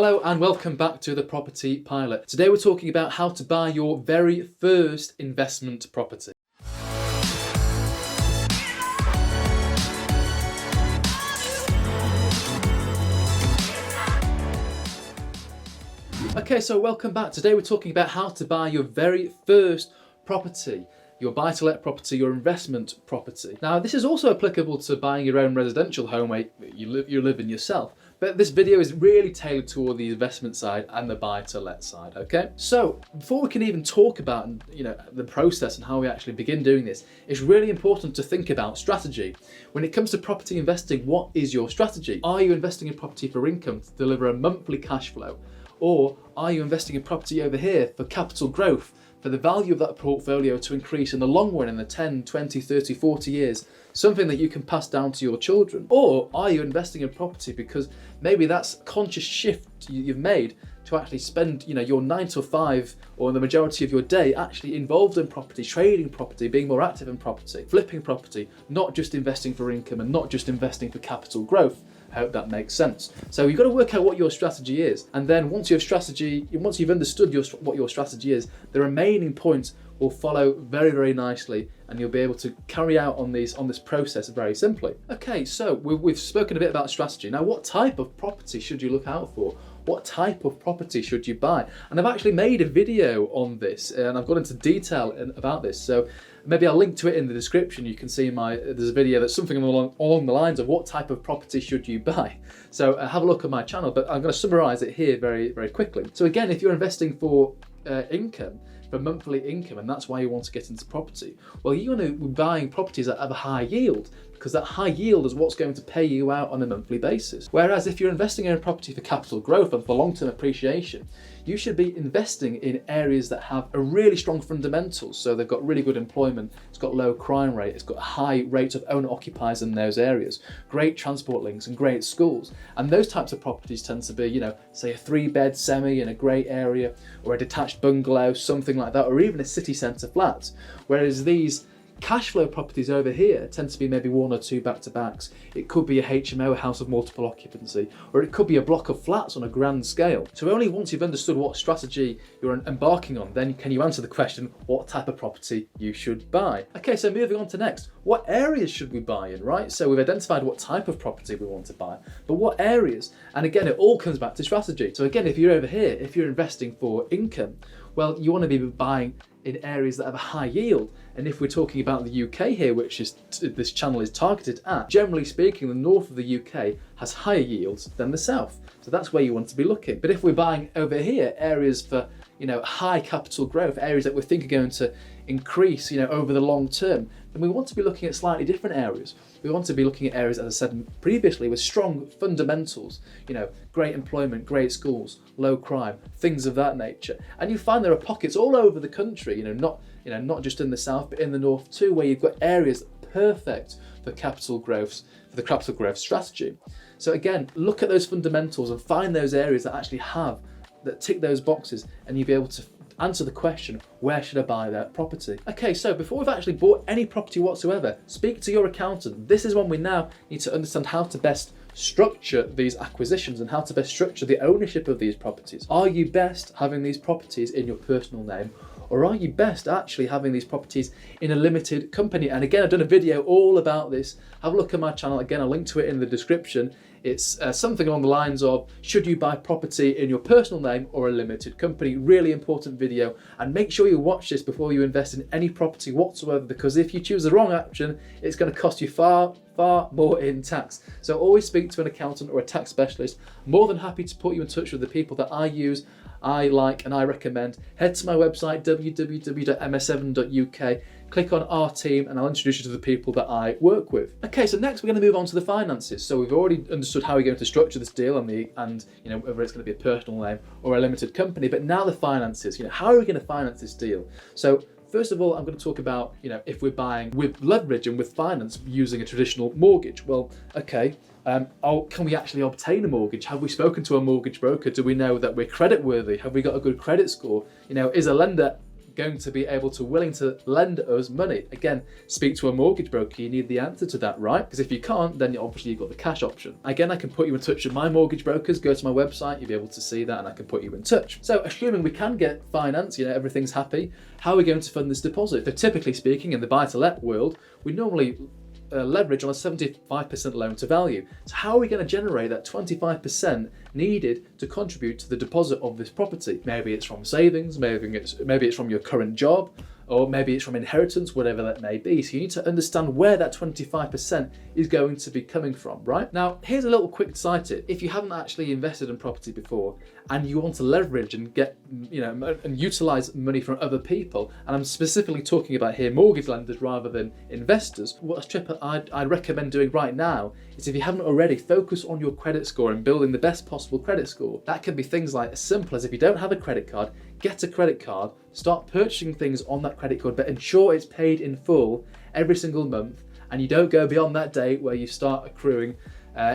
Hello and welcome back to the Property Pilot. Today we're talking about how to buy your very first investment property. Okay, so welcome back. Today we're talking about how to buy your very first property. Your buy-to-let property, your investment property. Now, this is also applicable to buying your own residential home where you live in yourself. But this video is really tailored toward the investment side and the buy-to-let side, okay? So, before we can even talk about, the process and how we actually begin doing this, it's really important to think about strategy. When it comes to property investing, what is your strategy? Are you investing in property for income to deliver a monthly cash flow? Or are you investing in property over here for capital growth, for the value of that portfolio to increase in the long run, in the 10, 20, 30, 40 years, something that you can pass down to your children? Or are you investing in property because maybe that's a conscious shift you've made to actually spend your 9 to 5 or the majority of your day actually involved in property, trading property, being more active in property, flipping property, not just investing for income and not just investing for capital growth. I hope that makes sense. So you've got to work out what your strategy is, and then once you've understood what your strategy is, the remaining points will follow very, very nicely, and you'll be able to carry out on this process very simply. Okay, so we've spoken a bit about strategy. Now, what type of property should you look out for? What type of property should you buy? And I've actually made a video on this, and I've gone into detail about this. So maybe I'll link to it in the description. You can see there's a video that's something along the lines of what type of property should you buy. So have a look at my channel, but I'm going to summarize it here very, very quickly. So again, if you're investing for income, for monthly income, and that's why you want to get into property, well, you want to be buying properties that have a high yield, because that high yield is what's going to pay you out on a monthly basis. Whereas if you're investing in a property for capital growth and for long-term appreciation, you should be investing in areas that have a really strong fundamentals. So they've got really good employment, it's got low crime rate, it's got high rates of owner occupiers in those areas, great transport links and great schools. And those types of properties tend to be, say a 3-bed semi in a great area, or a detached bungalow, something like that, or even a city centre flat. Whereas these cash flow properties over here tend to be maybe 1 or 2 back-to-backs. It could be a HMO, a house of multiple occupancy, or it could be a block of flats on a grand scale. So only once you've understood what strategy you're embarking on, then can you answer the question what type of property you should buy. Okay, so moving on to next, what areas should we buy in, right? So we've identified what type of property we want to buy, but what areas? And again, it all comes back to strategy. So again, if you're over here, if you're investing for income, well, you want to be buying in areas that have a high yield. And if we're talking about the UK here, which is this channel is targeted at, generally speaking, the north of the UK has higher yields than the south. So that's where you want to be looking. But if we're buying over here, areas for high capital growth, areas that we think are going to increase over the long term, then we want to be looking at slightly different areas. We want to be looking at areas, as I said previously, with strong fundamentals, great employment, great schools, low crime, things of that nature. And you find there are pockets all over the country, not just in the south, but in the north too, where you've got areas perfect for the capital growth strategy. So again, look at those fundamentals and find those areas that tick those boxes, and you'll be able to answer the question, where should I buy that property? Okay, so before we've actually bought any property whatsoever, speak to your accountant. This is when we now need to understand how to best structure these acquisitions and how to best structure the ownership of these properties. Are you best having these properties in your personal name, or are you best actually having these properties in a limited company? And again, I've done a video all about this. Have a look at my channel. Again, I'll link to it in the description. It's something along the lines of, should you buy property in your personal name or a limited company? Really important video, and make sure you watch this before you invest in any property whatsoever, because if you choose the wrong option, it's going to cost you far more in tax. So always speak to an accountant or a tax specialist. I'm more than happy to put you in touch with the people that I use, I like, and I recommend. Head to my website, www.ms7.uk, click on our team, and I'll introduce you to the people that I work with. Okay, so next we're going to move on to the finances. So we've already understood how we're going to structure this deal and whether it's going to be a personal name or a limited company, but now the finances, how are we going to finance this deal? So first of all, I'm going to talk about, if we're buying with leverage and with finance using a traditional mortgage. Well, okay, can we actually obtain a mortgage? Have we spoken to a mortgage broker? Do we know that we're credit worthy? Have we got a good credit score? Is a lender going to be willing to lend us money? Again, speak to a mortgage broker. You need the answer to that, right? Because if you can't, then obviously you've got the cash option. Again, I can put you in touch with my mortgage brokers. Go to my website, you'll be able to see that, and I can put you in touch. So assuming we can get finance, everything's happy, how are we going to fund this deposit? So typically speaking, in the buy-to-let world, we normally leverage on a 75% loan to value. So how are we going to generate that 25% needed to contribute to the deposit of this property? Maybe it's from savings, maybe it's from your current job, or maybe it's from inheritance, whatever that may be. So you need to understand where that 25% is going to be coming from, right? Now, here's a little quick side tip. If you haven't actually invested in property before and you want to leverage and get, and utilize money from other people, and I'm specifically talking about here mortgage lenders rather than investors, what a tip I'd recommend doing right now is, if you haven't already, focus on your credit score and building the best possible credit score. That can be things like as simple as, if you don't have a credit card, get a credit card, start purchasing things on that credit card, but ensure it's paid in full every single month, and you don't go beyond that date where you start accruing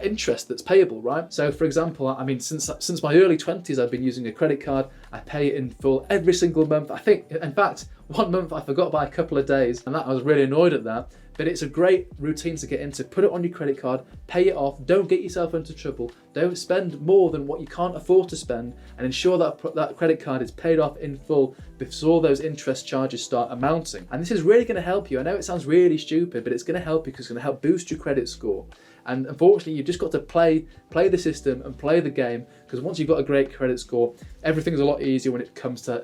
interest that's payable, right? So for example, since my early 20s, I've been using a credit card. I pay it in full every single month. I think, in fact, one month I forgot by a couple of days, and I was really annoyed at that. But it's a great routine to get into. Put it on your credit card, pay it off, don't get yourself into trouble, don't spend more than what you can't afford to spend, and ensure that that credit card is paid off in full before those interest charges start amounting. And this is really going to help you. I know it sounds really stupid, but it's going to help you because it's going to help boost your credit score. And unfortunately, you've just got to play the system and play the game, because once you've got a great credit score, everything's a lot easier when it comes to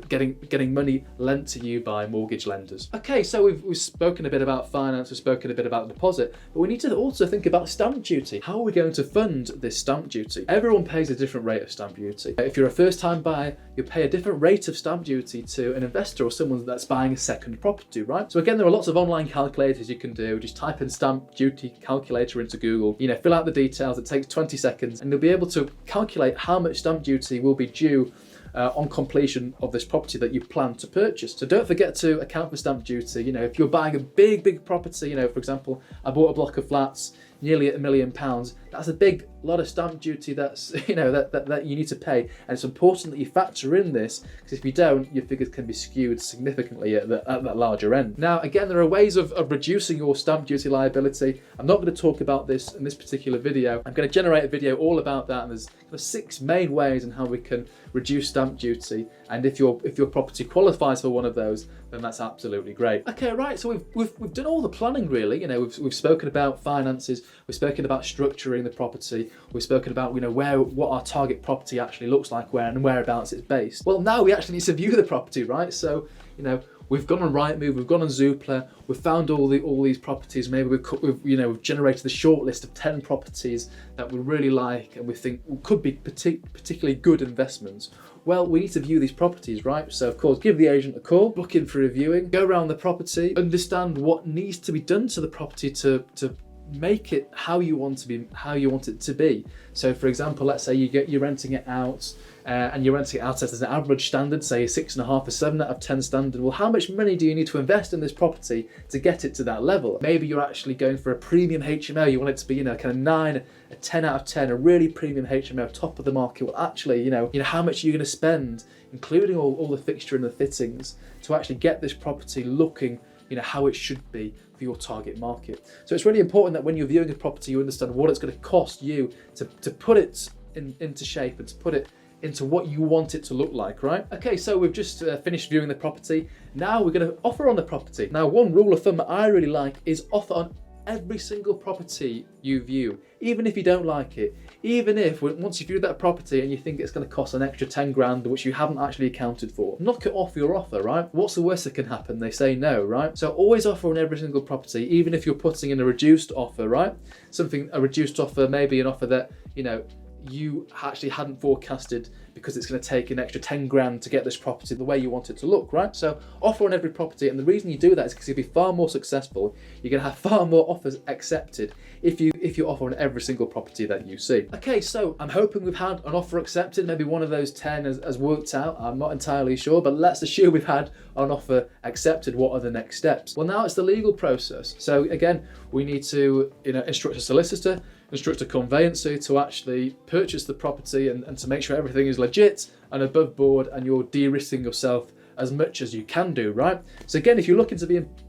getting money lent to you by mortgage lenders. Okay, so we've spoken a bit about finance, we've spoken a bit about deposit, but we need to also think about stamp duty. How are we going to fund this stamp duty? Everyone pays a different rate of stamp duty. If you're a first-time buyer, you pay a different rate of stamp duty to an investor or someone that's buying a second property, right? So again, there are lots of online calculators you can do. Just type in stamp duty calculator into Google, fill out the details, it takes 20 seconds, and you'll be able to calculate how much stamp duty will be due on completion of this property that you plan to purchase. So don't forget to account for stamp duty. If you're buying a big property, for example, I bought a block of flats nearly £1 million. That's a big lot of stamp duty that's that you need to pay, and it's important that you factor in this, because if you don't, your figures can be skewed significantly at that larger end. Now, again, there are ways of reducing your stamp duty liability. I'm not going to talk about this in this particular video. I'm going to generate a video all about that, and there's 6 main ways in how we can reduce stamp duty. And if your property qualifies for one of those, then that's absolutely great. Okay, right. So we've done all the planning, really. We've spoken about finances. We've spoken about structuring the property. We've spoken about what our target property actually looks like, and whereabouts it's based. Well, now we actually need to view the property, right? So we've gone on Rightmove, we've gone on Zoopla, we've found all these properties. Maybe we've generated the short list of 10 properties that we really like and we think could be particularly good investments. Well, we need to view these properties, right? So of course, give the agent a call, book in for a viewing, go around the property, understand what needs to be done to the property to make it how you want it to be. So for example, let's say you're renting it out, and you're renting it out as an average standard, say a 6.5, a 7 out of 10 standard. Well, how much money do you need to invest in this property to get it to that level? Maybe you're actually going for a premium HMO. You want it to be, kind of 9, a 10 out of 10, a really premium HMO, top of the market. Well, actually, how much are you going to spend, including all the fixture and the fittings, to actually get this property looking, how it should be for your target market. So it's really important that when you're viewing a property, you understand what it's going to cost you to put it into shape and to put it into what you want it to look like, right? Okay, so we've just finished viewing the property. Now we're going to offer on the property. Now, one rule of thumb that I really like is offer on every single property you view, even if you don't like it, even if once you view that property and you think it's going to cost an extra 10 grand, which you haven't actually accounted for, knock it off your offer, right? What's the worst that can happen? They say no, right? So always offer on every single property, even if you're putting in a reduced offer, right? A reduced offer, maybe an offer that, you actually hadn't forecasted, because it's going to take an extra 10 grand to get this property the way you want it to look, right? So offer on every property, and the reason you do that is because you'll be far more successful. You're going to have far more offers accepted if you offer on every single property that you see. Okay, so I'm hoping we've had an offer accepted. Maybe one of those 10 has worked out. I'm not entirely sure, but let's assume we've had an offer accepted. What are the next steps? Well, now it's the legal process. So again, we need to instruct a solicitor, instruct a conveyancer to actually purchase the property and to make sure everything is legit and above board, and you're de-risking yourself as much as you can do, right? So again, if you're looking to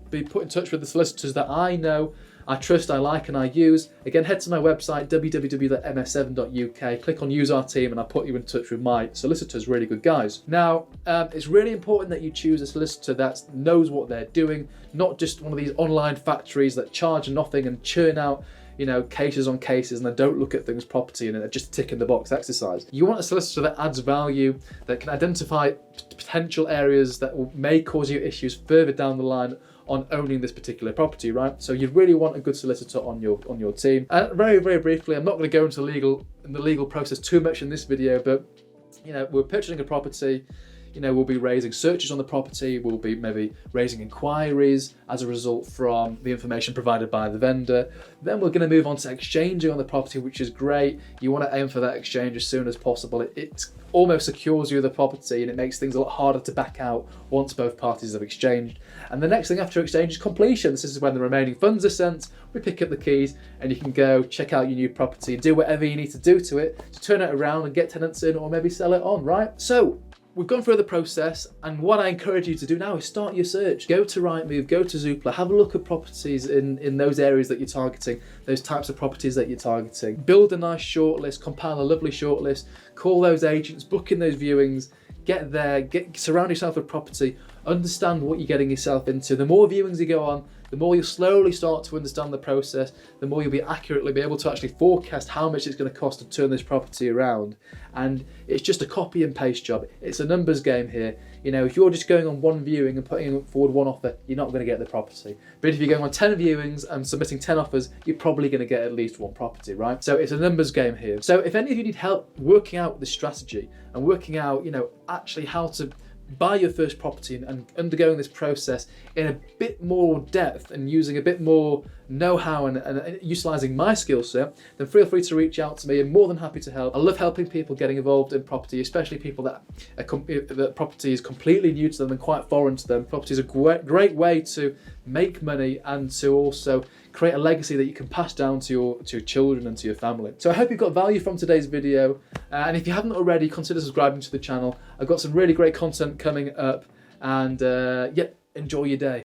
be put in touch with the solicitors that I know, I trust, I like and I use, again, head to my website www.ms7.uk, click on use our team, and I'll put you in touch with my solicitors, really good guys. Now, it's really important that you choose a solicitor that knows what they're doing, not just one of these online factories that charge nothing and churn out, you know, cases on cases, and they don't look at things properly and they're just tick in the box exercise. You want a solicitor that adds value, that can identify potential areas that may cause you issues further down the line on owning this particular property, right? So you really want a good solicitor on your team. And very, very briefly, I'm not going to go into the legal process too much in this video, but you know, we're purchasing a property. You know, we'll be raising searches on the property, we'll be maybe raising inquiries as a result from the information provided by the vendor. Then we're going to move on to exchanging on the property, which is great. You want to aim for that exchange as soon as possible. It almost secures you the property, and it makes things a lot harder to back out once both parties have exchanged. And the next thing after exchange is completion. This is when the remaining funds are sent, we pick up the keys, and you can go check out your new property and do whatever you need to do to it to turn it around and get tenants in, or maybe sell it on, right? So we've gone through the process, and what I encourage you to do now is start your search. Go to Rightmove, go to Zoopla, have a look at properties in those areas that you're targeting, those types of properties that you're targeting. Build a nice shortlist, compile a lovely shortlist, call those agents, book in those viewings, get there, surround yourself with property, understand what you're getting yourself into. The more viewings you go on, the more you'll slowly start to understand the process, the more you'll be able to actually forecast how much it's going to cost to turn this property around. And it's just a copy and paste job. It's a numbers game here. You know, if you're just going on one viewing and putting forward one offer, you're not going to get the property. But if you're going on 10 viewings and submitting 10 offers, you're probably going to get at least one property, right? So it's a numbers game here. So if any of you need help working out the strategy and working out, you know, actually how to buy your first property and undergoing this process in a bit more depth and using a bit more know-how and utilising my skill set, then feel free to reach out to me. I'm more than happy to help. I love helping people getting involved in property, especially people that property is completely new to them and quite foreign to them. Property is a great way to make money and to also create a legacy that you can pass down to your children and to your family. So I hope you've got value from today's video, and if you haven't already, consider subscribing to the channel. I've got some really great content coming up, and yeah, enjoy your day.